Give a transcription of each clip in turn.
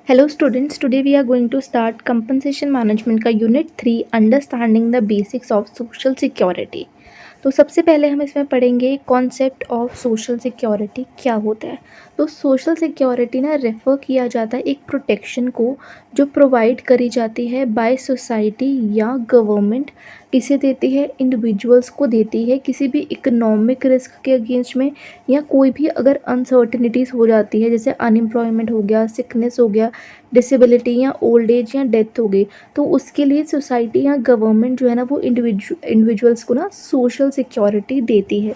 Hello students, today we are going to start compensation management का unit 3 understanding the basics of social security. तो सबसे पहले हम इसमें पढ़ेंगे कॉन्सेप्ट ऑफ सोशल सिक्योरिटी क्या होता है। तो सोशल सिक्योरिटी ना रेफ़र किया जाता है एक प्रोटेक्शन को जो प्रोवाइड करी जाती है बाय सोसाइटी या गवर्नमेंट, किसे देती है, इंडिविजुअल्स को देती है किसी भी इकोनॉमिक रिस्क के अगेंस्ट में, या कोई भी अगर अनसर्टनिटीज़ हो जाती है जैसे अनएम्प्लॉयमेंट हो गया, सिकनेस हो गया, डिसेबिलिटी या ओल्ड एज या डेथ हो गई, तो उसके लिए सोसाइटी या गवर्नमेंट जो है ना वो इंडिविजुअल्स को ना सोशल सिक्योरिटी देती है।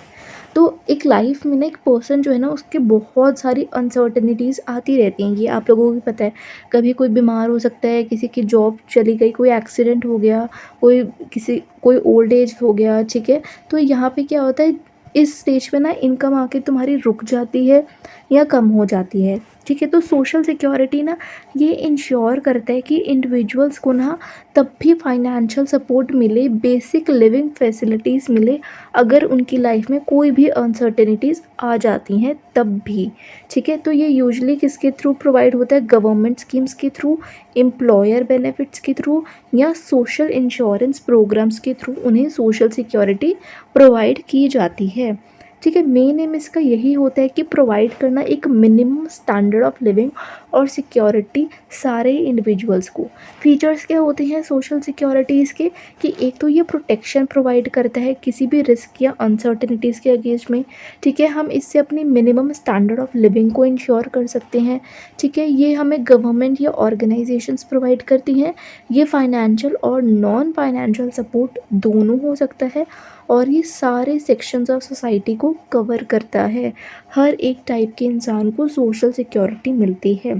तो एक लाइफ में ना एक पर्सन जो है ना उसके बहुत सारी अनसर्टनिटीज़ आती रहती हैं, ये आप लोगों को भी पता है। कभी कोई बीमार हो सकता है, किसी की जॉब चली गई, कोई एक्सीडेंट हो गया, कोई ओल्ड एज हो गया, ठीक है। तो यहाँ पे क्या होता है, इस स्टेज पे ना इनकम आके तुम्हारी रुक जाती है या कम हो जाती है, ठीक है। तो सोशल सिक्योरिटी ना ये इंश्योर करता है कि इंडिविजुअल्स को ना तब भी फाइनेंशियल सपोर्ट मिले, बेसिक लिविंग फैसिलिटीज़ मिले अगर उनकी लाइफ में कोई भी अनसर्टेनिटीज़ आ जाती हैं तब भी, ठीक है। तो ये यूजुअली किसके थ्रू प्रोवाइड होता है, गवर्नमेंट स्कीम्स के थ्रू, एम्प्लॉयर बेनिफिट्स के थ्रू या सोशल इंश्योरेंस प्रोग्राम्स के थ्रू उन्हें सोशल सिक्योरिटी प्रोवाइड की जाती है, ठीक है। मेन एम इसका यही होता है कि प्रोवाइड करना एक मिनिमम स्टैंडर्ड ऑफ लिविंग और सिक्योरिटी सारे इंडिविजुअल्स को। फीचर्स क्या होते हैं सोशल सिक्योरिटीज़ के, कि एक तो ये प्रोटेक्शन प्रोवाइड करता है किसी भी रिस्क या अनसर्टेनिटीज़ के अगेंस्ट में, ठीक है। हम इससे अपनी मिनिमम स्टैंडर्ड ऑफ लिविंग को इंश्योर कर सकते हैं, ठीक है। ये हमें गवर्नमेंट या ऑर्गेनाइजेशंस प्रोवाइड करती हैं। ये फाइनेंशियल और नॉन फाइनेंशियल सपोर्ट दोनों हो सकता है, और ये सारे सेक्शंस ऑफ सोसाइटी को कवर करता है। हर एक टाइप के इंसान को सोशल सिक्योरिटी मिलती है,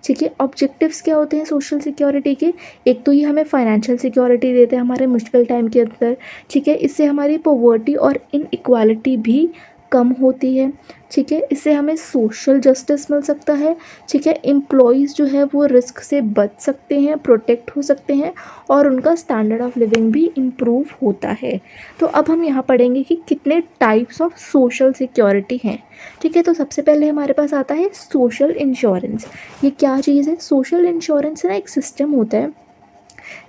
ठीक है। ऑब्जेक्टिव्स क्या होते हैं सोशल सिक्योरिटी के, एक तो ये हमें फाइनेंशियल सिक्योरिटी देते हैं हमारे मुश्किल टाइम के अंदर, ठीक है। इससे हमारी पॉवर्टी और इनइक्वालिटी भी कम होती है, ठीक है। इससे हमें सोशल जस्टिस मिल सकता है, ठीक है। एम्प्लॉयज़ जो है वो रिस्क से बच सकते हैं, प्रोटेक्ट हो सकते हैं, और उनका स्टैंडर्ड ऑफ लिविंग भी इम्प्रूव होता है। तो अब हम यहाँ पढ़ेंगे कि कितने टाइप्स ऑफ सोशल सिक्योरिटी हैं, ठीक है। तो सबसे पहले हमारे पास आता है सोशल इंश्योरेंस। ये क्या चीज़ है, सोशल इंश्योरेंस ना एक सिस्टम होता है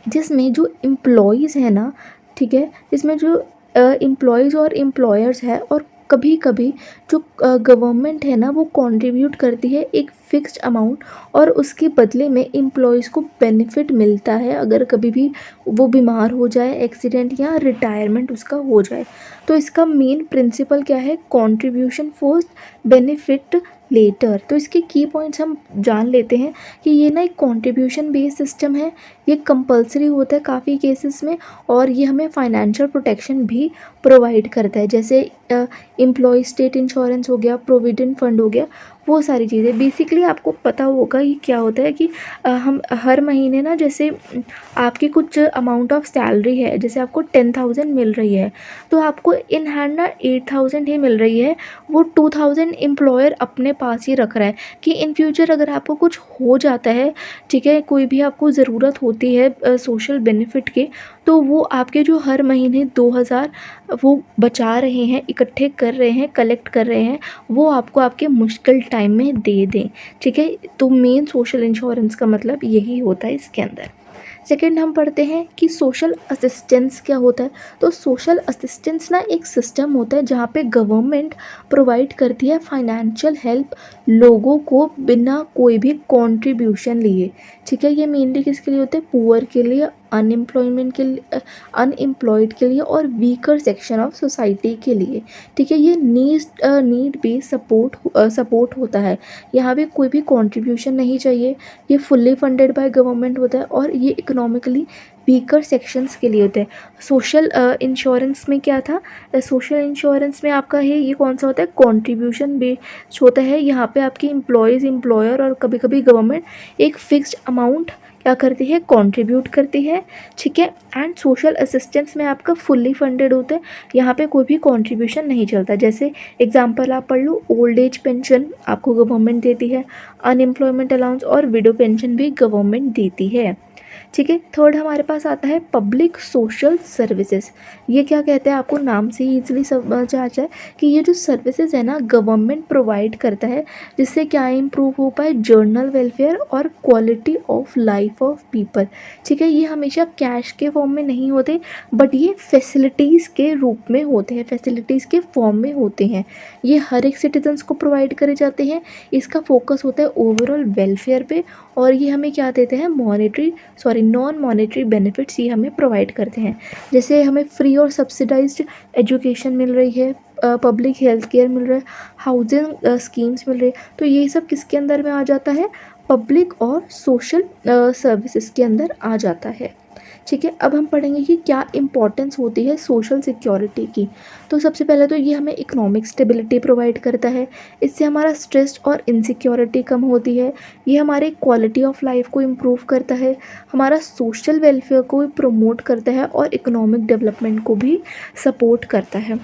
जिसमें जो एम्प्लॉयज़ हैं ना, ठीक है, इसमें जो एम्प्लॉयज़ और एम्प्लॉयर्स है, और कभी कभी जो गवर्नमेंट है ना वो कंट्रीब्यूट करती है एक फ़िक्स्ड अमाउंट, और उसके बदले में एम्प्लॉयज़ को बेनिफिट मिलता है अगर कभी भी वो बीमार हो जाए, एक्सीडेंट या रिटायरमेंट उसका हो जाए। तो इसका मेन प्रिंसिपल क्या है, कंट्रीब्यूशन फर्स्ट, बेनिफिट लेटर। तो इसके की पॉइंट्स हम जान लेते हैं कि ये ना एक कंट्रीब्यूशन बेस्ड सिस्टम है, ये कंपलसरी होता है काफ़ी केसेस में, और ये हमें फाइनेंशियल प्रोटेक्शन भी प्रोवाइड करता है, जैसे एम्प्लॉय स्टेट इंश्योरेंस हो गया, प्रोविडेंट फंड हो गया, वो सारी चीज़ें। बेसिकली आपको पता होगा ये क्या होता है कि हम हर महीने ना, जैसे आपकी कुछ अमाउंट ऑफ सैलरी है, जैसे आपको 10,000 मिल रही है, तो आपको इन हैंड ना 8,000 ही मिल रही है, वो 2,000 एम्प्लॉयर अपने पास ही रख रहा है कि इन फ्यूचर अगर आपको कुछ हो जाता है, ठीक है, कोई भी आपको ज़रूरत होती है सोशल बेनिफिट के, तो वो आपके जो हर महीने 2,000 वो बचा रहे हैं, इकट्ठे कर रहे हैं, कलेक्ट कर रहे हैं, वो आपको आपके मुश्किल टाइम में दे दें, ठीक है। तो मेन सोशल इंश्योरेंस का मतलब यही होता है इसके अंदर। सेकंड हम पढ़ते हैं कि सोशल असिस्टेंस क्या होता है। तो सोशल असिस्टेंस ना एक सिस्टम होता है जहाँ पे गवर्नमेंट प्रोवाइड करती है फाइनेंशियल हेल्प लोगों को बिना कोई भी कंट्रीब्यूशन लिए, ठीक है। ये मेनली किसके लिए होता है, पुअर के लिए, अनएम्प्लॉयमेंट के लिए, अनएम्प्लॉयड के लिए, और वीकर सेक्शन ऑफ सोसाइटी के लिए, ठीक है। ये नीड बेस्ड सपोर्ट होता है, यहाँ पे कोई भी कंट्रीब्यूशन नहीं चाहिए, ये फुल्ली फंडेड बाय गवर्नमेंट होता है, और ये इकोनॉमिकली वीकर सेक्शंस के लिए होता है। सोशल इंश्योरेंस में क्या था, सोशल इंश्योरेंस में आपका है ये कौन सा होता है, कंट्रीब्यूशन बेस्ड होता है। यहाँ पे आपके एम्प्लॉयज़, एम्प्लॉयर और कभी कभी गवर्नमेंट एक फ़िक्स्ड अमाउंट क्या करती है, कंट्रीब्यूट करती है, ठीक है। एंड सोशल असिस्टेंस में आपका फुल्ली फंडेड होता है, यहाँ पे कोई भी कंट्रीब्यूशन नहीं चलता। जैसे एग्जांपल आप पढ़ लो, ओल्ड एज पेंशन आपको गवर्नमेंट देती है, अनएम्प्लॉयमेंट अलाउंस और विडो पेंशन भी गवर्नमेंट देती है। ठीक है। थर्ड हमारे पास आता है पब्लिक सोशल सर्विसेज। ये क्या कहते हैं, आपको नाम से ही ईजिली समझ आ जाए कि ये जो सर्विसेज है ना गवर्नमेंट प्रोवाइड करता है, जिससे क्या इम्प्रूव हो पाए जर्नल वेलफेयर और quality of life of people. ठीक है, ये हमेशा कैश के फॉर्म में नहीं होते, बट ये फैसिलिटीज़ के रूप में होते हैं, फैसिलिटीज़ के फॉर्म में होते हैं। ये हर एक सिटीजन्स को प्रोवाइड करे जाते हैं। इसका फोकस होता है ओवरऑल वेलफेयर पे, और ये हमें क्या देते हैं, नॉन मॉनेटरी बेनिफिट्स ये हमें प्रोवाइड करते हैं। जैसे हमें फ्री और सब्सिडाइज्ड एजुकेशन मिल रही है, पब्लिक हेल्थ केयर मिल रहा है, हाउसिंग स्कीम्स मिल रही है। तो ये सब किसके अंदर में आ जाता है, पब्लिक और सोशल सर्विसेज के अंदर आ जाता है। ठीक है, अब हम पढ़ेंगे कि क्या इम्पोर्टेंस होती है सोशल सिक्योरिटी की। तो सबसे पहले तो ये हमें इकोनॉमिक स्टेबिलिटी प्रोवाइड करता है, इससे हमारा स्ट्रेस और इनसिक्योरिटी कम होती है। ये हमारे क्वालिटी ऑफ लाइफ को इम्प्रूव करता है, हमारा सोशल वेलफेयर को भी प्रमोट करता है और इकोनॉमिक डेवलपमेंट को भी सपोर्ट करता है।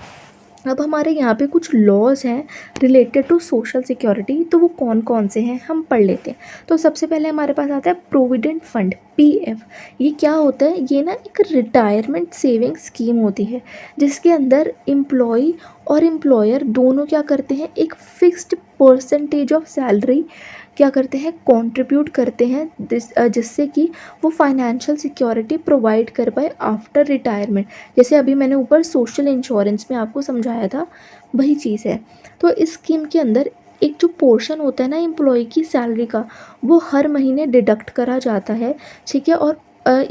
अब हमारे यहाँ पे कुछ लॉज़ हैं रिलेटेड टू सोशल सिक्योरिटी, तो वो कौन कौन से हैं हम पढ़ लेते हैं। तो सबसे पहले हमारे पास आता है प्रोविडेंट फंड, पीएफ। ये क्या होता है, ये ना एक रिटायरमेंट सेविंग स्कीम होती है, जिसके अंदर एम्प्लॉय और एम्प्लॉयर दोनों क्या करते हैं, एक फिक्स्ड परसेंटेज ऑफ सैलरी क्या करते हैं, कंट्रीब्यूट करते हैं, जिससे कि वो फाइनेंशियल सिक्योरिटी प्रोवाइड कर पाए आफ्टर रिटायरमेंट। जैसे अभी मैंने ऊपर सोशल इंश्योरेंस में आपको समझाया था, वही चीज़ है। तो इस स्कीम के अंदर एक जो पोर्शन होता है ना एम्प्लॉय की सैलरी का, वो हर महीने डिडक्ट करा जाता है। ठीक है, और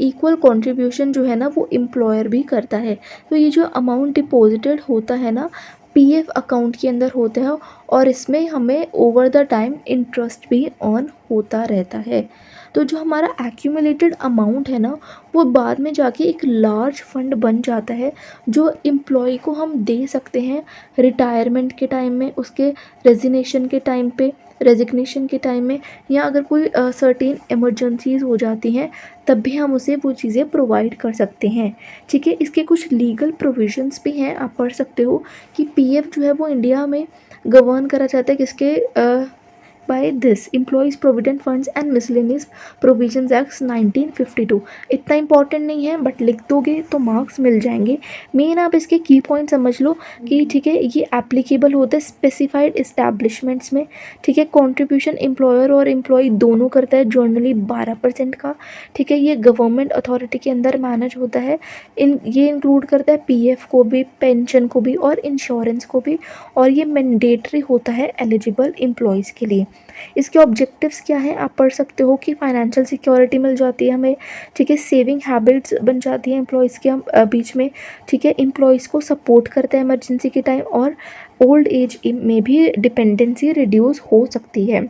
इक्वल कंट्रीब्यूशन जो है ना वो एम्प्लॉयर भी करता है। तो ये जो अमाउंट डिपॉजिटेड होता है ना पीएफ अकाउंट के अंदर होता है, और इसमें हमें ओवर द टाइम इंटरेस्ट भी ऑन होता रहता है। तो जो हमारा एक्यूमुलेटेड अमाउंट है ना वो बाद में जाके एक लार्ज फंड बन जाता है, जो एम्प्लॉय को हम दे सकते हैं रिटायरमेंट के टाइम में, उसके रेजिग्नेशन के टाइम में, या अगर कोई सर्टेन इमरजेंसीज हो जाती हैं तब भी हम उसे वो चीज़ें प्रोवाइड कर सकते हैं। ठीक है, इसके कुछ लीगल प्रोविजंस भी हैं, आप पढ़ सकते हो कि पीएफ जो है वो इंडिया में गवर्न करा जाता है किसके, by this employees provident funds and miscellaneous provisions act 1952। इतना इंपॉर्टेंट नहीं है, बट लिख दोगे तो मार्क्स मिल जाएंगे। मेन आप इसके की पॉइंट समझ लो कि ठीक है ये एप्लीकेबल होता है स्पेसिफाइड इस्टेब्लिशमेंट्स में। ठीक है, कंट्रीब्यूशन एम्प्लॉयर और एम्प्लॉय दोनों करता है, जर्नली 12% का। ठीक है, ये गवर्नमेंट अथॉरिटी के अंदर मैनेज होता है। ये इंक्लूड करता है पीएफ को भी, पेंशन को भी और इंश्योरेंस को भी, और ये मैंडेटरी होता है एलिजिबल एम्प्लॉयज़ के लिए। इसके ऑब्जेक्टिव्स क्या हैं आप पढ़ सकते हो कि फाइनेंशियल सिक्योरिटी मिल जाती है हमें। ठीक है, सेविंग हैबिट्स बन जाती है एम्प्लॉयज़ के बीच में। ठीक है, एम्प्लॉयज़ को सपोर्ट करता है इमरजेंसी के टाइम, और ओल्ड एज में भी डिपेंडेंसी रिड्यूस हो सकती है।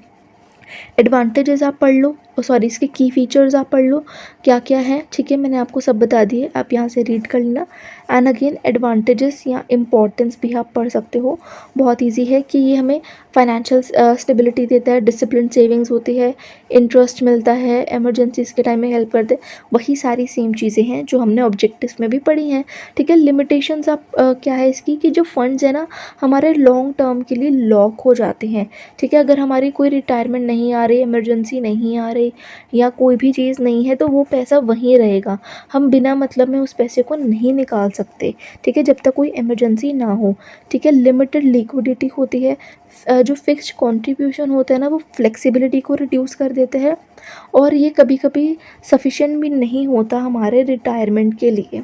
एडवांटेजेस आप पढ़ लो, इसके की फीचर्स आप पढ़ लो क्या क्या हैं। ठीक है, मैंने आपको सब बता दिए, आप यहाँ से रीड कर लेना। एंड अगेन एडवांटेजेस या इम्पोर्टेंस भी आप पढ़ सकते हो, बहुत इजी है कि ये हमें फाइनेंशियल स्टेबिलिटी देता है, डिसिप्लिन सेविंग्स होती है, इंटरेस्ट मिलता है, इमरजेंसीज के टाइम में हेल्प करते हैं, वही सारी सेम चीज़ें हैं जो हमने ऑब्जेक्टिव्स में भी पढ़ी हैं। ठीक है, लिमिटेशंस आप क्या है इसकी कि जो फंड्स है ना हमारे लॉन्ग टर्म के लिए लॉक हो जाते हैं। ठीक है, अगर हमारी कोई रिटायरमेंट नहीं आ रही, इमरजेंसी नहीं आ रही या कोई भी चीज़ नहीं है, तो वो पैसा वहीं रहेगा, हम बिना मतलब में उस पैसे को नहीं निकाल सकते। ठीक है, जब तक कोई इमरजेंसी ना हो। ठीक है, लिमिटेड लिक्विडिटी होती है, जो फिक्स्ड कंट्रीब्यूशन होता है ना वो फ्लेक्सिबिलिटी को रिड्यूस कर देते हैं, और ये कभी कभी सफिशिएंट भी नहीं होता हमारे रिटायरमेंट के लिए।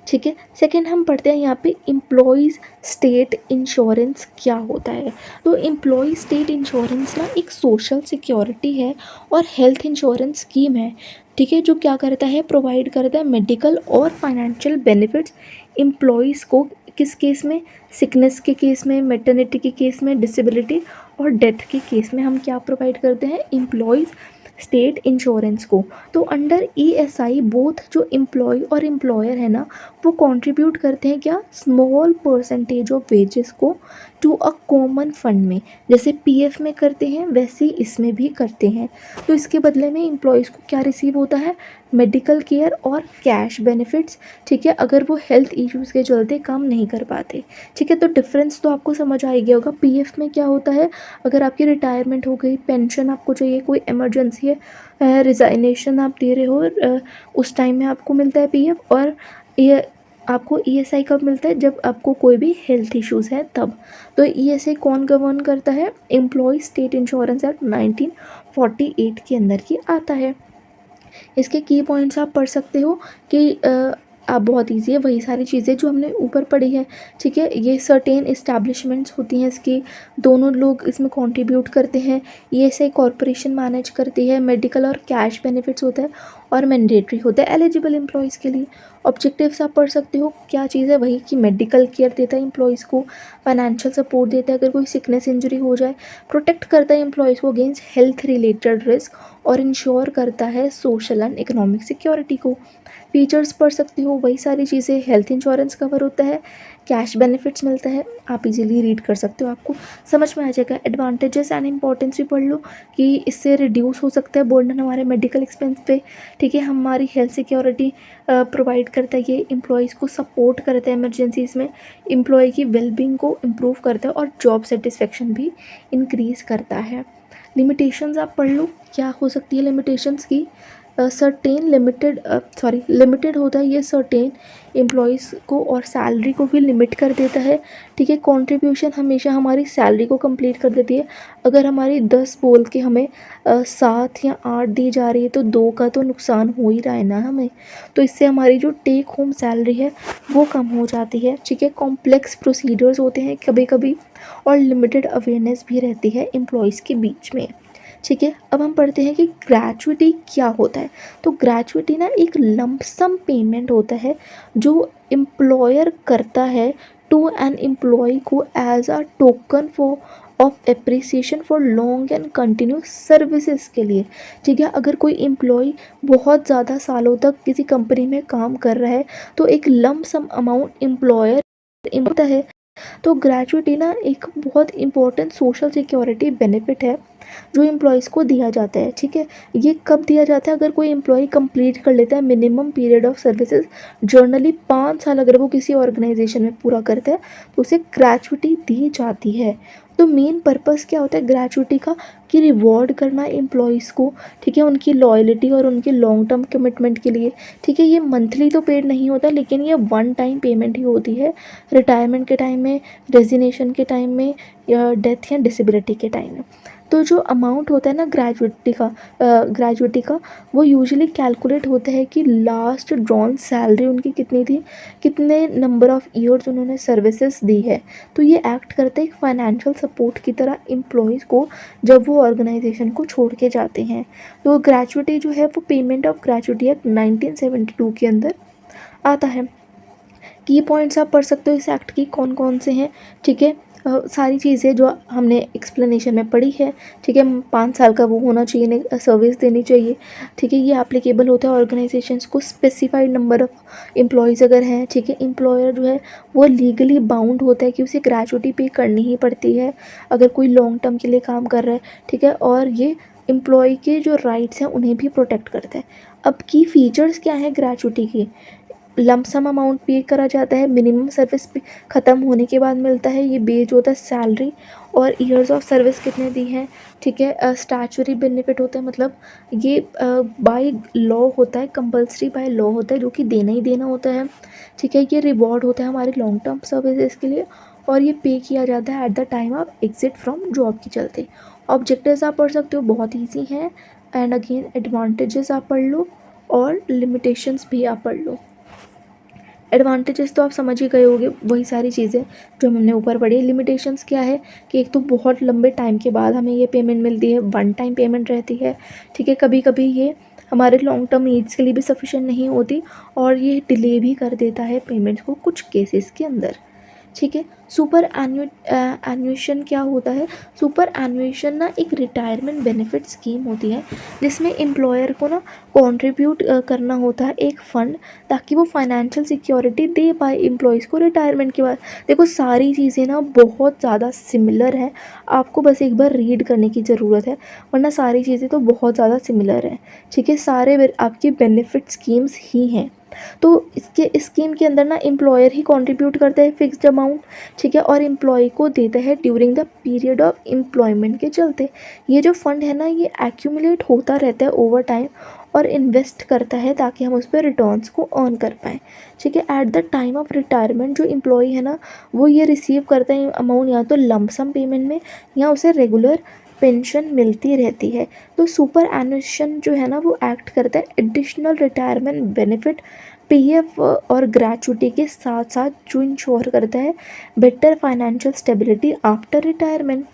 ठीक है, सेकेंड हम पढ़ते हैं यहाँ पे एम्प्लॉयज़ स्टेट इंश्योरेंस क्या होता है। तो एम्प्लॉय स्टेट इंश्योरेंस ना एक सोशल सिक्योरिटी है और हेल्थ इंश्योरेंस स्कीम है। ठीक है, जो क्या करता है, प्रोवाइड करता है मेडिकल और फाइनेंशियल बेनिफिट्स एम्प्लॉयज़ को, किस केस में, सिकनेस के केस में, मैटरनिटी के केस में, डिसेबिलिटी और डेथ के केस में हम क्या प्रोवाइड करते हैं, एम्प्लॉयज़ स्टेट इंश्योरेंस को। तो अंडर ईएसआई बोथ जो एम्प्लॉय और एम्प्लॉयर है ना वो कंट्रीब्यूट करते हैं क्या, स्मॉल परसेंटेज ऑफ वेजेस को टू अ कॉमन फंड में, जैसे पीएफ में करते हैं वैसे ही इसमें भी करते हैं। तो इसके बदले में एम्प्लॉयज़ को क्या रिसीव होता है, मेडिकल केयर और कैश बेनिफिट्स, ठीक है, अगर वो हेल्थ इश्यूज़ के चलते काम नहीं कर पाते, ठीक है। तो डिफरेंस तो आपको समझ आ ही गया होगा। पीएफ में क्या होता है, अगर आपकी रिटायरमेंट हो गई, पेंशन आपको चाहिए, कोई इमरजेंसी है, रिज़ाइनेशन आप दे रहे हो, उस टाइम में आपको मिलता है पीएफ। और ये आपको ईएसआई कब मिलता है, जब आपको कोई भी हेल्थ इश्यूज़ है तब। तो ईएसआई कौन गवर्न करता है, एम्प्लॉय स्टेट इंश्योरेंस एक्ट 1948 के अंदर ही आता है। इसके की पॉइंट्स आप पढ़ सकते हो कि आप बहुत ईजी है, वही सारी चीज़ें जो हमने ऊपर पढ़ी है, ठीक है। ये सर्टेन इस्टेब्लिशमेंट्स होती हैं इसकी, दोनों लोग इसमें कंट्रीब्यूट करते हैं। ईएसआई कॉरपोरेशन मैनेज करती है, मेडिकल और कैश बेनिफिट्स होता है और मैंडेटरी होता है एलिजिबल एम्प्लॉयज़ के लिए। ऑब्जेक्टिव्स आप पढ़ सकते हो, क्या चीज़ है, वही कि मेडिकल केयर देता है एम्प्लॉयज़ को, फाइनेंशियल सपोर्ट देता है अगर कोई सिकनेस इंजरी हो जाए, प्रोटेक्ट करता है एम्प्लॉयज़ को अगेंस्ट हेल्थ रिलेटेड रिस्क, और इंश्योर करता है सोशल एंड इकोनॉमिक सिक्योरिटी को। फीचर्स पढ़ सकते हो, वही सारी चीज़ें, हेल्थ इंश्योरेंस कवर होता है, कैश बेनिफिट्स मिलता है, आप इजीली रीड कर सकते हो, आपको समझ में आ जाएगा। एडवांटेजेस एंड इंपॉर्टेंस भी पढ़ लो कि इससे रिड्यूस हो सकता है बर्डन हमारे मेडिकल एक्सपेंस पे, ठीक है, हमारी हेल्थ सिक्योरिटी प्रोवाइड करता है, ये एम्प्लॉयज़ को सपोर्ट करता है इमरजेंसीज़ में, एम्प्लॉय की वेलबींग को इम्प्रूव करता है और जॉब सेटिस्फेक्शन भी इंक्रीज़ करता है। लिमिटेशंस आप पढ़ लो, क्या हो सकती है लिमिटेशंस की, सर्टेन लिमिटेड होता है ये सर्टेन एम्प्लॉयज़ को और सैलरी को भी लिमिट कर देता है, ठीक है। कंट्रीब्यूशन हमेशा हमारी सैलरी को कंप्लीट कर देती है, अगर हमारी 10 बोल के हमें 7 या 8 दी जा रही है तो 2 का तो नुकसान हो ही रहा है ना हमें, तो इससे हमारी जो टेक होम सैलरी है वो कम हो जाती है, ठीक है। कॉम्प्लेक्स प्रोसीजर्स होते हैं कभी कभी, और लिमिटेड अवेयरनेस भी रहती है एम्प्लॉयज़ के बीच में, ठीक है। अब हम पढ़ते हैं कि ग्रेचुइटी क्या होता है। तो ग्रेचुइटी ना एक लंपसम पेमेंट होता है जो एम्प्लॉयर करता है टू एन एम्प्लॉय को as a token for of appreciation for long and continuous services के लिए, ठीक है। अगर कोई एम्प्लॉय बहुत ज़्यादा सालों तक किसी कंपनी में काम कर रहा है तो एक लंपसम अमाउंट एम्प्लॉयर होता है। तो ग्रेचुइटी ना एक बहुत इंपॉर्टेंट सोशल सिक्योरिटी बेनिफिट है जो एम्प्लॉयज़ को दिया जाता है, ठीक है। ये कब दिया जाता है, अगर कोई एम्प्लॉय कंप्लीट कर लेता है minimum period of services, generally 5 साल अगर वो किसी ऑर्गेनाइजेशन में पूरा करता है तो उसे ग्रेचुइटी दी जाती है। तो मेन पर्पस क्या होता है ग्रेचुइटी का, कि रिवॉर्ड करना एम्प्लॉयज़ को, ठीक है, उनकी लॉयल्टी और उनकी लॉन्ग टर्म कमिटमेंट के लिए, ठीक है। ये मंथली तो पेड नहीं होता लेकिन ये वन टाइम पेमेंट ही होती है, रिटायरमेंट के टाइम में, रेजिग्नेशन के टाइम में, या डेथ या डिसेबिलिटी के टाइम में। तो जो अमाउंट होता है ना ग्रेजुएटी का वो यूजुअली कैलकुलेट होता है कि लास्ट ड्रॉन सैलरी उनकी कितनी थी, कितने नंबर ऑफ़ ईयर्स उन्होंने सर्विसेज दी है। तो ये एक्ट करता है एक फाइनेंशियल सपोर्ट की तरह एम्प्लॉयज़ को जब वो ऑर्गेनाइजेशन को छोड़ के जाते हैं। तो ग्रेजुएटी जो है वो पेमेंट ऑफ ग्रेजुएटी एक्ट 1972 के अंदर आता है। की पॉइंट्स आप पढ़ सकते हो इस एक्ट की कौन कौन से हैं, ठीक है। सारी चीज़ें जो हमने एक्सप्लेनेशन में पढ़ी है, ठीक है। 5 साल का वो होना चाहिए, सर्विस देनी चाहिए, ठीक है। ये एप्लीकेबल होता है ऑर्गेनाइजेशंस को, स्पेसिफाइड नंबर ऑफ़ एम्प्लॉयज़ अगर हैं, ठीक है। एम्प्लॉयर जो है वो लीगली बाउंड होता है कि उसे ग्रेचुइटी पे करनी ही पड़ती है अगर कोई लॉन्ग टर्म के लिए काम कर रहा है, ठीक है। और ये एम्प्लॉय के जो राइट्स हैं उन्हें भी प्रोटेक्ट करता है। अब की फ़ीचर्स क्या हैं ग्रेचुइटी की, लमसम अमाउंट पे करा जाता है, मिनिमम सर्विस पे ख़त्म होने के बाद मिलता है, ये बेस्ड होता है सैलरी और ईयर्स ऑफ सर्विस कितने दी हैं, ठीक है। स्टैचुरी बेनिफिट होता है, मतलब ये बाय लॉ होता है, कंपल्सरी बाय लॉ होता है जो कि देना ही देना होता है, ठीक है। ये रिवॉर्ड होता है हमारे लॉन्ग टर्म सर्विसेज के लिए और ये पे किया जाता है at the time of exit from job के चलते। ऑब्जेक्टिव्स आप पढ़ सकते हो, बहुत ईजी हैं, एंड अगेन एडवांटेजेस आप पढ़ लो और लिमिटेशंस भी आप पढ़ लो। एडवांटेजेस तो आप समझ ही गए होंगे, वही सारी चीज़ें जो हमने ऊपर पढ़ी। लिमिटेशंस क्या है कि एक तो बहुत लंबे टाइम के बाद हमें ये पेमेंट मिलती है, वन टाइम पेमेंट रहती है, ठीक है। कभी कभी ये हमारे लॉन्ग टर्म नीड्स के लिए भी सफिशिएंट नहीं होती और ये डिले भी कर देता है पेमेंट्स को कुछ केसेस के अंदर, ठीक है। सुपर एन्युएशन क्या होता है? सुपर एन्युएशन ना एक रिटायरमेंट बेनिफिट स्कीम होती है जिसमें एम्प्लॉयर को ना कंट्रीब्यूट करना होता है एक फ़ंड, ताकि वो फाइनेंशियल सिक्योरिटी दे पाए एम्प्लॉयज़ को रिटायरमेंट के बाद। देखो सारी चीज़ें ना बहुत ज़्यादा सिमिलर हैं, आपको बस एक बार रीड करने की ज़रूरत है, वरना सारी चीज़ें तो बहुत ज़्यादा सिमिलर हैं। ठीक है, सारे आपकी बेनिफिट स्कीम्स ही हैं। तो इसके इस स्कीम के अंदर ना एम्प्लॉयर ही कंट्रीब्यूट करता है फिक्स्ड अमाउंट, ठीक है, और एम्प्लॉय को देता है during the period of employment के चलते। ये जो फंड है ना ये एक्यूमुलेट होता रहता है ओवर टाइम और इन्वेस्ट करता है ताकि हम उस पर रिटर्न्स को अर्न कर पाएँ। ठीक है, at the time of retirement जो एम्प्लॉय है ना वो ये रिसीव करता है अमाउंट या तो लमसम पेमेंट में या उसे रेगुलर पेंशन मिलती रहती है। तो सुपर एन्युएशन जो है ना वो एक्ट करता है एडिशनल रिटायरमेंट बेनिफिट पीएफ और ग्रेचुटी के साथ साथ, जो इंश्योर करता है better financial stability after retirement.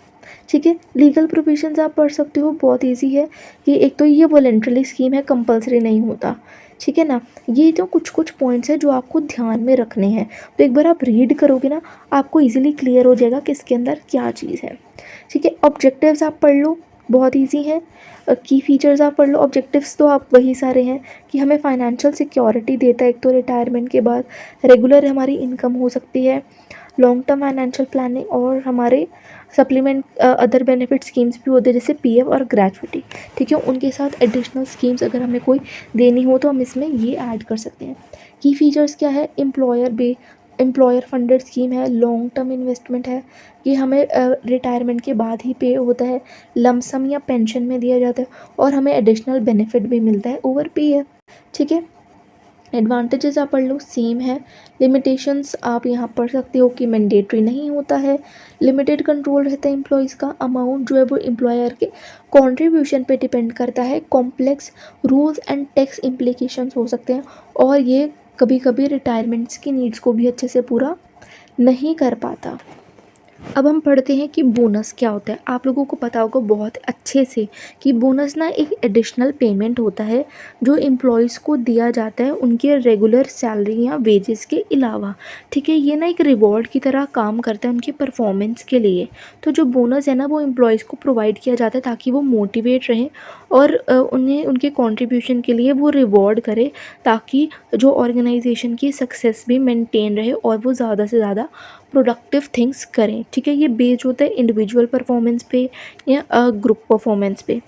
ठीक है, लीगल प्रोविजंस आप पढ़ सकते हो, बहुत इजी है कि एक तो ये वॉलेंट्री स्कीम है, कंपलसरी नहीं होता। ठीक है ना, ये तो कुछ कुछ पॉइंट्स हैं जो आपको ध्यान में रखने हैं, तो एक बार आप रीड करोगे ना आपको इजीली क्लियर हो जाएगा कि इसके अंदर क्या चीज़ है। ठीक है, ऑब्जेक्टिव्स आप पढ़ लो, बहुत इजी है। की फीचर्स आप पढ़ लो, ऑब्जेक्टिव्स तो आप वही सारे हैं कि हमें फाइनेंशियल सिक्योरिटी देता है एक तो रिटायरमेंट के बाद, रेगुलर हमारी इनकम हो सकती है, लॉन्ग टर्म फाइनेंशियल प्लानिंग, और हमारे सप्लीमेंट अदर बेनिफिट स्कीम्स भी होते हैं जैसे पीएफ और ग्रेचुटी। ठीक है, उनके साथ एडिशनल स्कीम्स अगर हमें कोई देनी हो तो हम इसमें ये ऐड कर सकते हैं। की फीचर्स क्या है? एम्प्लॉयर फंडेड स्कीम है, लॉन्ग टर्म इन्वेस्टमेंट है, ये हमें रिटायरमेंट के बाद ही पे होता है, लमसम या पेंशन में दिया जाता है, और हमें एडिशनल बेनिफिट भी मिलता है ओवर पीएफ। ठीक है, एडवांटेजेस आप पढ़ लो, सेम है। लिमिटेशंस आप यहाँ पढ़ सकते हो कि मैंडेटरी नहीं होता है, लिमिटेड कंट्रोल रहता है एम्प्लॉयज़ का, अमाउंट जो है वो एम्प्लॉयर के कंट्रीब्यूशन पे डिपेंड करता है, complex rules and tax implications हो सकते हैं, और ये कभी कभी रिटायरमेंट्स की नीड्स को भी अच्छे से पूरा नहीं कर पाता। अब हम पढ़ते हैं कि बोनस क्या होता है। आप लोगों को पता होगा बहुत अच्छे से कि बोनस ना एक एडिशनल पेमेंट होता है जो एम्प्लॉयज़ को दिया जाता है उनके रेगुलर सैलरी या वेजेस के अलावा। ठीक है, ये ना एक रिवॉर्ड की तरह काम करता है उनकी परफॉर्मेंस के लिए। तो जो बोनस है ना वो एम्प्लॉयज़ को प्रोवाइड किया जाता है ताकि वो मोटिवेट रहें और उन्हें उनके कॉन्ट्रीब्यूशन के लिए वो रिवॉर्ड करे, ताकि जो ऑर्गेनाइजेशन की सक्सेस भी मेंटेन रहे और वो ज़्यादा से ज़्यादा प्रोडक्टिव थिंग्स करें। ठीक है, ये बेस्ड होता है इंडिविजुअल परफॉर्मेंस पे या ग्रुप परफॉर्मेंस पे।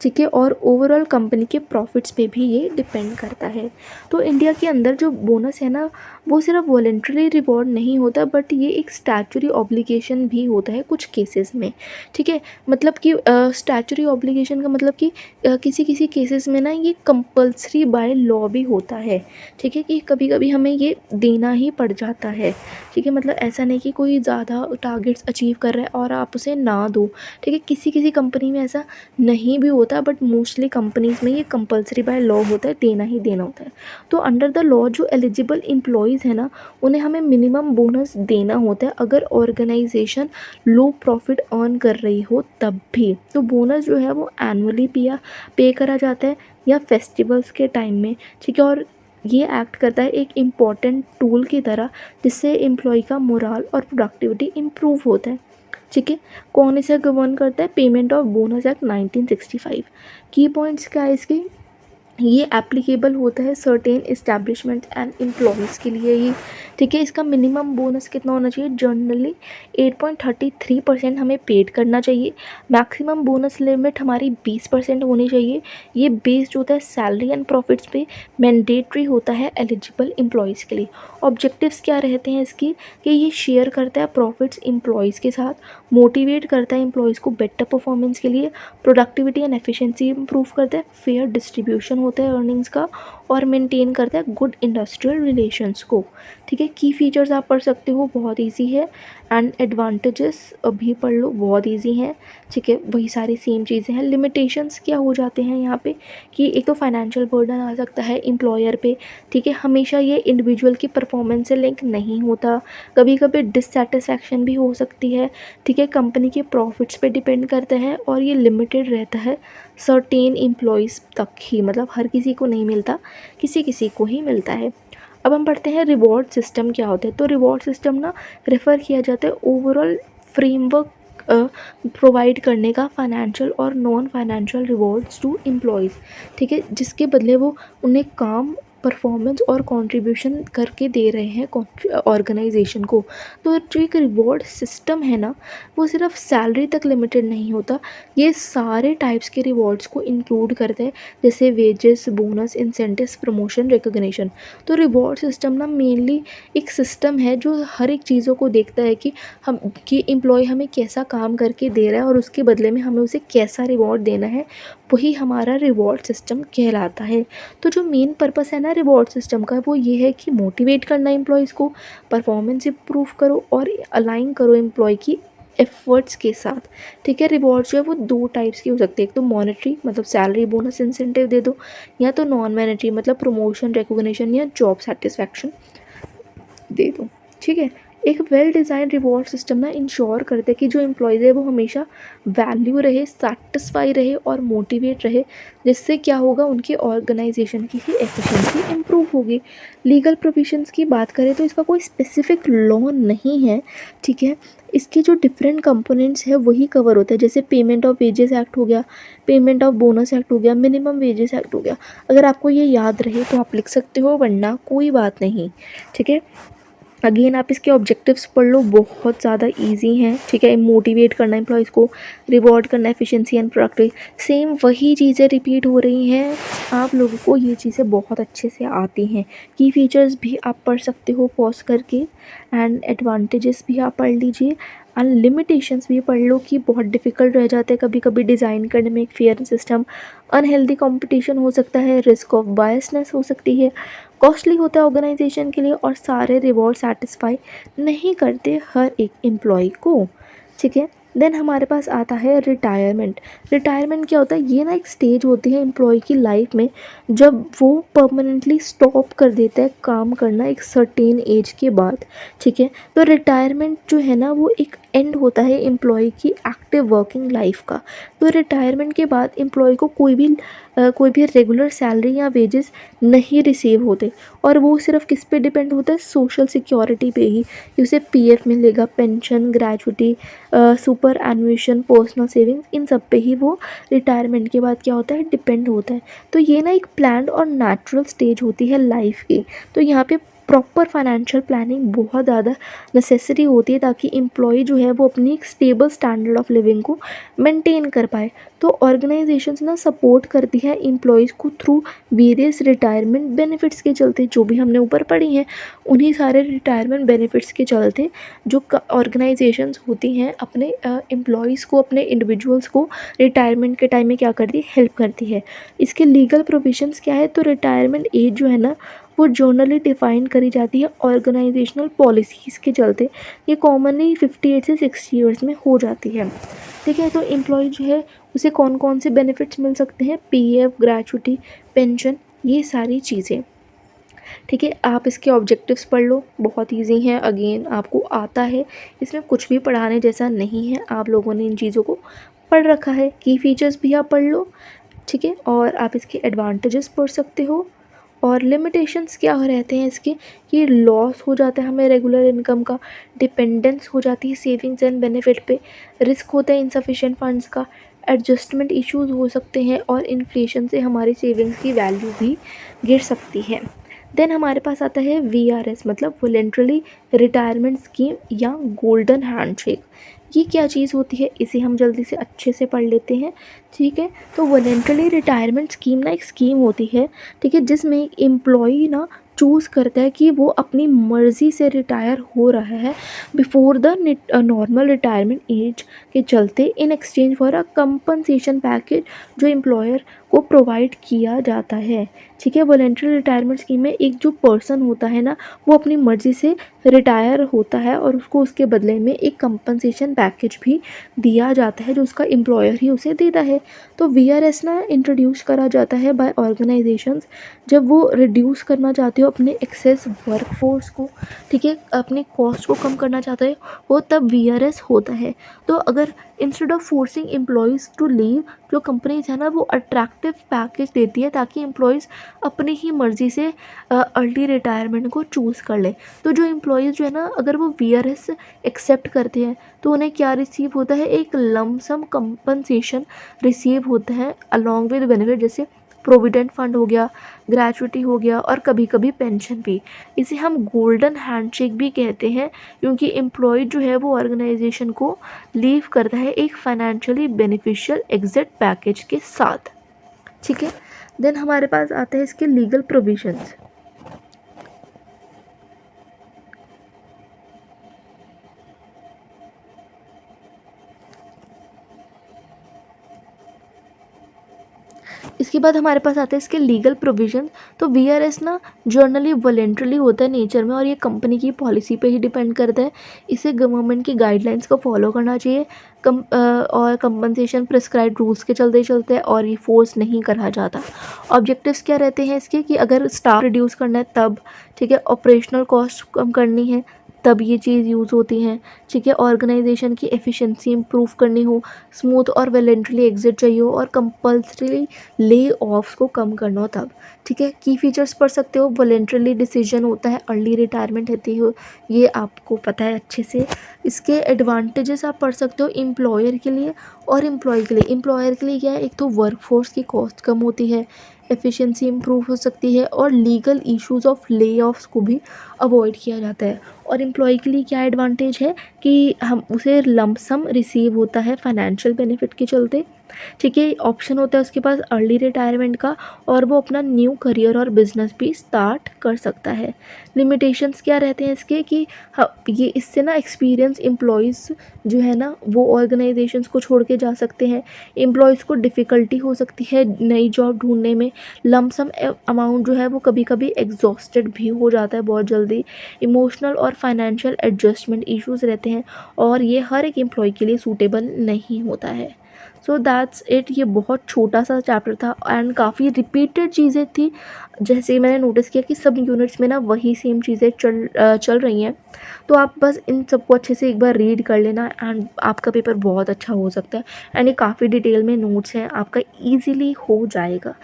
ठीक है, और ओवरऑल कंपनी के प्रॉफिट्स पे भी ये डिपेंड करता है। तो इंडिया के अंदर जो बोनस है ना वो सिर्फ वॉलेंट्री रिवॉर्ड नहीं होता, बट ये एक स्टैचुरी ऑब्लिगेशन भी होता है कुछ केसेस में। ठीक है, मतलब कि स्टैचुरी ऑब्लिगेशन का मतलब कि किसी किसी केसेस में ना ये कंपल्सरी बाय लॉ भी होता है। ठीक है, कि कभी कभी हमें ये देना ही पड़ जाता है। ठीक है, मतलब ऐसा नहीं कि कोई ज़्यादा टारगेट्स अचीव कर रहा है और आप उसे ना दो। ठीक है, किसी किसी कंपनी में ऐसा नहीं भी होता, बट मोस्टली कंपनीज़ में ये कंपलसरी बाय लॉ होता है, देना ही देना होता है। तो अंडर द लॉ जो एलिजिबल एम्प्लॉयज़ है ना उन्हें हमें मिनिमम बोनस देना होता है अगर ऑर्गेनाइजेशन लो प्रॉफिट अर्न कर रही हो तब भी। तो बोनस जो है वो एनुअली पे करा जाता है या फेस्टिवल्स के टाइम में। ठीक है, और ये एक्ट करता है एक इम्पॉर्टेंट टूल की तरह जिससे एम्प्लॉय का मोराल और प्रोडक्टिविटी इम्प्रूव होता है। ठीक है, कौन इसे गवर्न करता है? Payment of bonus act 1965। की पॉइंट्स क्या है इसके? ये एप्लीकेबल होता है सर्टेन इस्टेब्लिशमेंट एंड एम्प्लॉयज़ के लिए ही। ठीक है, इसका मिनिमम बोनस कितना होना चाहिए? जनरली 8.33% हमें पेड करना चाहिए। मैक्सिमम बोनस लिमिट हमारी 20% होनी चाहिए। ये बेस्ड होता है सैलरी एंड प्रॉफिट्स पे, मैंडेटरी होता है एलिजिबल एम्प्लॉयज़ के लिए। ऑब्जेक्टिव्स क्या रहते हैं इसकी? कि ये शेयर करता है प्रॉफिट्स एम्प्लॉयज़ के साथ, मोटिवेट करता है एम्प्लॉयज़ को बेटर परफॉर्मेंस के लिए, प्रोडक्टिविटी एंड एफिशिएंसी इंप्रूव करता है, फेयर डिस्ट्रीब्यूशन होता है अर्निंग्स का, और मेंटेन करता है गुड इंडस्ट्रियल रिलेशंस को। ठीक है, की फीचर्स आप पढ़ सकते हो, बहुत इजी है। एंड एडवांटेजेस भी पढ़ लो, बहुत इजी हैं। ठीक है, वही सारी सेम चीज़ें हैं। लिमिटेशंस क्या हो जाते हैं यहाँ पे कि एक तो फाइनेंशियल बर्डन आ सकता है एम्प्लॉयर पे। ठीक है, हमेशा ये इंडिविजुअल की परफॉर्मेंस से लिंक नहीं होता, कभी कभी डिससेटिस्फैक्शन भी हो सकती है। ठीक है, कंपनी के प्रॉफिट्स पे डिपेंड करता है और ये लिमिटेड रहता है सर्टेन एम्प्लॉयज़ तक ही, मतलब हर किसी को नहीं मिलता, किसी किसी को ही मिलता है। अब हम पढ़ते हैं रिवॉर्ड सिस्टम क्या होता है। तो रिवॉर्ड सिस्टम ना रेफ़र किया जाता है ओवरऑल फ्रेमवर्क प्रोवाइड करने का फाइनेंशियल और non financial rewards to employees, ठीक है, जिसके बदले वो उन्हें काम, परफॉर्मेंस और कंट्रीब्यूशन करके दे रहे हैं ऑर्गेनाइजेशन को। तो जो एक रिवॉर्ड सिस्टम है ना, वो सिर्फ सैलरी तक लिमिटेड नहीं होता, ये सारे टाइप्स के रिवॉर्ड्स को इंक्लूड करता है, जैसे wages, bonus, incentives, promotion, recognition. तो रिवॉर्ड सिस्टम ना मेनली एक सिस्टम है जो हर एक चीज़ों को देखता है कि हम कि एम्प्लॉय हमें कैसा काम करके दे रहा है और उसके बदले में हमें उसे कैसा रिवॉर्ड देना है, वही हमारा रिवॉर्ड सिस्टम कहलाता है। तो जो मेन पर्पस है ना रिवॉर्ड सिस्टम का, वो ये है कि मोटिवेट करना एम्प्लॉयज़ को, परफॉर्मेंस इम्प्रूव करो और अलाइन करो एम्प्लॉय की एफर्ट्स के साथ, ठीक है। रिवॉर्ड जो है वो दो टाइप्स की हो सकती है, एक तो मॉनेटरी मतलब सैलरी, बोनस, इंसेंटिव दे दो, या तो नॉन मॉनेटरी मतलब प्रमोशन, रिकॉग्निशन या जॉब सेटिस्फैक्शन दे दो, ठीक है। एक वेल डिज़ाइन रिवॉर्ड सिस्टम ना इंश्योर करते हैं कि जो एम्प्लॉयज़ है वो हमेशा वैल्यू रहे, सेटिस्फाई रहे और मोटिवेट रहे, जिससे क्या होगा, उनकी ऑर्गेनाइजेशन की ही एफिशिएंसी इम्प्रूव होगी। लीगल प्रोविजंस की बात करें तो इसका कोई स्पेसिफिक लॉ नहीं है, ठीक है। इसके जो डिफरेंट कंपोनेंट्स है वही कवर होता है, जैसे पेमेंट ऑफ वेजेस एक्ट हो गया, पेमेंट ऑफ बोनस एक्ट हो गया, मिनिमम वेजेस एक्ट हो गया। अगर आपको ये याद रहे तो आप लिख सकते हो, वरना कोई बात नहीं, ठीक है। अगेन आप इसके ऑब्जेक्टिव्स पढ़ लो, बहुत ज़्यादा इजी हैं, ठीक है। मोटिवेट करना एम्प्लॉयज़ को, रिवॉर्ड करना एफिशिएंसी एंड प्रोडक्टिविटी, सेम वही चीज़ें रिपीट हो रही हैं, आप लोगों को ये चीज़ें बहुत अच्छे से आती हैं। की फीचर्स भी आप पढ़ सकते हो पॉज करके, एंड एडवांटेजेस भी आप पढ़ लीजिए, एंड लिमिटेशंस भी पढ़ लो कि बहुत डिफ़िकल्ट रह जाते हैं कभी कभी डिज़ाइन करने में एक फेयर सिस्टम, अनहेल्दी कंपटीशन हो सकता है, रिस्क ऑफ बायसनेस हो सकती है, कॉस्टली होता है ऑर्गेनाइजेशन के लिए, और सारे रिवॉर्ड सेटिस्फाई नहीं करते हर एक एम्प्लॉय को, ठीक है। देन हमारे पास आता है रिटायरमेंट। रिटायरमेंट क्या होता है, ये ना एक स्टेज होती है एम्प्लॉय की लाइफ में जब वो परमानेंटली स्टॉप कर देता है काम करना एक सर्टेन एज के बाद, ठीक है। तो रिटायरमेंट जो है ना वो एक एंड होता है एम्प्लॉय की एक्टिव वर्किंग लाइफ का। तो रिटायरमेंट के बाद एम्प्लॉय को कोई भी रेगुलर सैलरी या वेजेस नहीं रिसीव होते, और वो सिर्फ किस पे डिपेंड होता है, सोशल सिक्योरिटी पे ही, कि उसे पीएफ मिलेगा, pension, gratuity, superannuation, personal savings, इन सब पे ही वो रिटायरमेंट के बाद क्या होता है, डिपेंड होता है। तो ये ना एक प्लान्ड और नेचुरल स्टेज होती है लाइफ की। तो यहाँ पे प्रॉपर फाइनेंशियल प्लानिंग बहुत ज़्यादा नेसेसरी होती है, ताकि एम्प्लॉय जो है वो अपनी एक स्टेबल स्टैंडर्ड ऑफ लिविंग को मेंटेन कर पाए। तो ऑर्गेनाइजेशंस ना सपोर्ट करती है एम्प्लॉयज़ को थ्रू वेरियस रिटायरमेंट बेनिफिट्स के चलते, जो भी हमने ऊपर पढ़ी हैं, उन्हीं सारे रिटायरमेंट बेनिफिट्स के चलते जो ऑर्गेनाइजेशंस होती हैं अपने एम्प्लॉयज़ को, अपने इंडिविजुअल्स को रिटायरमेंट के टाइम में क्या करती है, हेल्प करती है। इसके लीगल प्रोविजंस क्या है, तो रिटायरमेंट एज जो है ना वो जर्नली डिफाइन करी जाती है ऑर्गेनाइजेशनल पॉलिसीज़ के चलते। ये कॉमनली 58 से 60 ईयर्स में हो जाती है, ठीक है। तो एम्प्लॉय जो है उसे कौन कौन से बेनिफिट्स मिल सकते हैं, पीएफ, ग्रेचुटी, पेंशन, ये सारी चीज़ें, ठीक है। आप इसके ऑब्जेक्टिव्स पढ़ लो, बहुत इजी हैं, अगेन आपको आता है, इसमें कुछ भी पढ़ाने जैसा नहीं है, आप लोगों ने इन चीज़ों को पढ़ रखा है। की फीचर्स भी आप पढ़ लो, ठीक है, और आप इसके एडवांटेजेस पढ़ सकते हो, और लिमिटेशंस क्या रहते हैं इसके, कि लॉस हो जाता है हमें रेगुलर इनकम का, डिपेंडेंस हो जाती है सेविंग्स एंड बेनिफिट पे, रिस्क होता है इनसफिशिएंट फंड्स का, एडजस्टमेंट इश्यूज हो सकते हैं, और इन्फ्लेशन से हमारी सेविंग्स की वैल्यू भी गिर सकती है। देन हमारे पास आता है वीआरएस मतलब वॉलंटरी रिटायरमेंट स्कीम या गोल्डन हैंडशेक। ये क्या चीज़ होती है, इसे हम जल्दी से अच्छे से पढ़ लेते हैं, ठीक है। तो वॉलंटरी रिटायरमेंट स्कीम ना एक स्कीम होती है, ठीक है, जिसमें एक एम्प्लॉई ना चूज़ करता है कि वो अपनी मर्ज़ी से रिटायर हो रहा है before the normal retirement age के चलते, in exchange for a compensation package जो एम्प्लॉयर को प्रोवाइड किया जाता है, ठीक है। वॉलंटरी रिटायरमेंट स्कीम में एक जो पर्सन होता है ना वो अपनी मर्ज़ी से रिटायर होता है, और उसको उसके बदले में एक कंपनसेशन पैकेज भी दिया जाता है जो उसका एम्प्लॉयर ही उसे देता है। तो वीआरएस ना इंट्रोड्यूस करा जाता है बाय ऑर्गेनाइजेशंस जब वो रिड्यूस करना चाहते हो अपने एक्सेस वर्कफोर्स को, ठीक है, अपने कॉस्ट को कम करना चाहते हो, वो तब वीआरएस होता है। तो अगर instead of forcing employees to leave, जो कंपनीज है ना वो अट्रैक्टिव पैकेज देती है ताकि एम्प्लॉयज़ अपनी ही मर्ज़ी से अर्ली रिटायरमेंट को चूज़ कर ले। तो जो एम्प्लॉयज़ जो है ना अगर वो वीआरएस एक्सेप्ट करते हैं तो उन्हें क्या रिसीव होता है, एक लमसम कंपनसेशन रिसीव होता है अलॉन्ग विद बेनिफिट, जैसे प्रोविडेंट फंड हो गया, ग्रेचुइटी हो गया और कभी कभी पेंशन भी। इसे हम गोल्डन हैंडशेक भी कहते हैं क्योंकि एम्प्लॉय जो है वो ऑर्गेनाइजेशन को लीव करता है एक फाइनेंशियली बेनिफिशियल एग्जिट पैकेज के साथ। ठीक है, देन हमारे पास आते हैं इसके लीगल प्रोविजंस। इसके बाद हमारे पास आते हैं इसके लीगल प्रोविजन। तो वीआरएस ना जर्नली वॉलेंट्रली होता है नेचर में और ये कंपनी की पॉलिसी पे ही डिपेंड करता है। इसे गवर्नमेंट की गाइडलाइंस को फॉलो करना चाहिए, और कंपनसेशन प्रिस्क्राइब्ड रूल्स के चलते चलते हैं और ये फोर्स नहीं करा जाता। ऑब्जेक्टिव्स क्या रहते हैं इसके कि अगर स्टाफ रिड्यूस करना है तब, ठीक है, ऑपरेशनल कॉस्ट कम करनी है तब ये चीज़ यूज़ होती हैं। ठीक है, ऑर्गेनाइजेशन की एफिशिएंसी इंप्रूव करनी हो, स्मूथ और वॉलेंट्रली एग्जिट चाहिए हो और कंपल्सरी ले ऑफ्स को कम करना हो तब। ठीक है, की फीचर्स पढ़ सकते हो, वॉलेंट्रली डिसीजन होता है, अर्ली रिटायरमेंट होती हो, ये आपको पता है अच्छे से। इसके एडवांटेजेस आप पढ़ सकते हो एम्प्लॉयर के लिए और एम्प्लॉय के लिए। एम्प्लॉयर के लिए क्या है, एक तो वर्कफोर्स की कॉस्ट कम होती है, एफिशिएंसी इंप्रूव हो सकती है और लीगल इश्यूज ऑफ ले ऑफ्स को भी अवॉइड किया जाता है। और एम्प्लॉय के लिए क्या एडवांटेज है कि हम उसे लमसम रिसीव होता है फाइनेंशियल बेनिफिट के चलते। ठीक है, ऑप्शन होता है उसके पास अर्ली रिटायरमेंट का और वो अपना न्यू करियर और बिजनेस भी स्टार्ट कर सकता है। लिमिटेशंस क्या रहते हैं इसके कि ये इससे ना एक्सपीरियंस एम्प्लॉयज़ जो है ना वो ऑर्गेनाइजेशंस को छोड़ के जा सकते हैं। एम्प्लॉयज़ को डिफ़िकल्टी हो सकती है नई जॉब ढूंढने में। लमसम अमाउंट जो है वो कभी कभी एग्जॉस्टेड भी हो जाता है बहुत जल्दी। इमोशनल और फाइनेंशियल एडजस्टमेंट इश्यूज़ रहते हैं और ये हर एक एम्प्लॉय के लिए सूटेबल नहीं होता है। So that's it. ये बहुत छोटा सा चैप्टर था एंड काफ़ी रिपीटेड चीज़ें थी। जैसे मैंने नोटिस किया कि सब यूनिट्स में ना वही सेम चीज़ें चल रही हैं। तो आप बस इन सबको अच्छे से एक बार रीड कर लेना एंड आपका पेपर बहुत अच्छा हो सकता है। एंड ये काफ़ी डिटेल में नोट्स हैं, आपका ईजीली हो जाएगा।